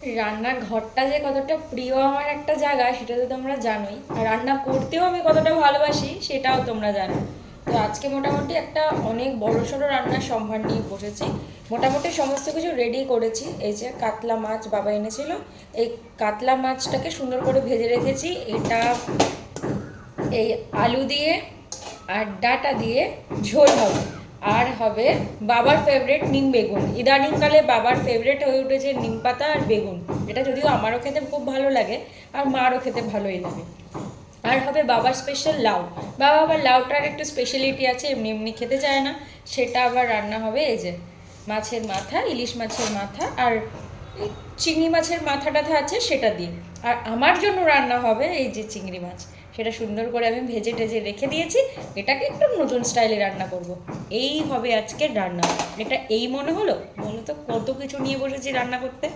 রান্নার ঘরটা যে কতটা প্রিয় আমার একটা জায়গা সেটা তো তোমরা জানোই, আর রান্না করতেও আমি কতটা ভালোবাসি সেটাও তোমরা জানো। তো আজকে মোটামুটি একটা অনেক বড়সড় রান্নার সম্ভার নিয়ে বসেছি। মোটামুটি সমস্ত কিছু রেডি করেছি। এই যে কাতলা মাছ বাবা এনেছিল, এই কাতলা মাছটাকে সুন্দর করে ভেজে রেখেছি। এটা এই আলু দিয়ে আর ডাটা দিয়ে ঝোল হবে। আর হবে বাবার ফেভারিট নিম বেগুন। ইদানিংকালে বাবার ফেভারিট হয়ে উঠেছে নিম পাতা আর বেগুন, এটা যদিও আমারও খেতে খুব ভালো লাগে আর মারও খেতে ভালোই লাগে। আর হবে বাবার স্পেশাল লাউ। বাবা আবার লাউটার একটু স্পেশালিটি আছে, এমনি এমনি খেতে চায় না, সেটা আবার রান্না হবে। এই যে মাছের মাথা, ইলিশ মাছের মাথা আর চিংড়ি মাছের মাথা টাথা আছে সেটা দিয়ে। আর আমার জন্য রান্না হবে এই যে চিংড়ি মাছ, সেটা সুন্দর করে আমি ভেজে টেজে রেখে দিয়েছি। এটাকে একটু নতুন স্টাইলে রান্না করব। এই হবে আজকের রান্না। এটা এই মনে হলো, বলো তো কত কিছু নিয়ে বসেছি রান্না করতে।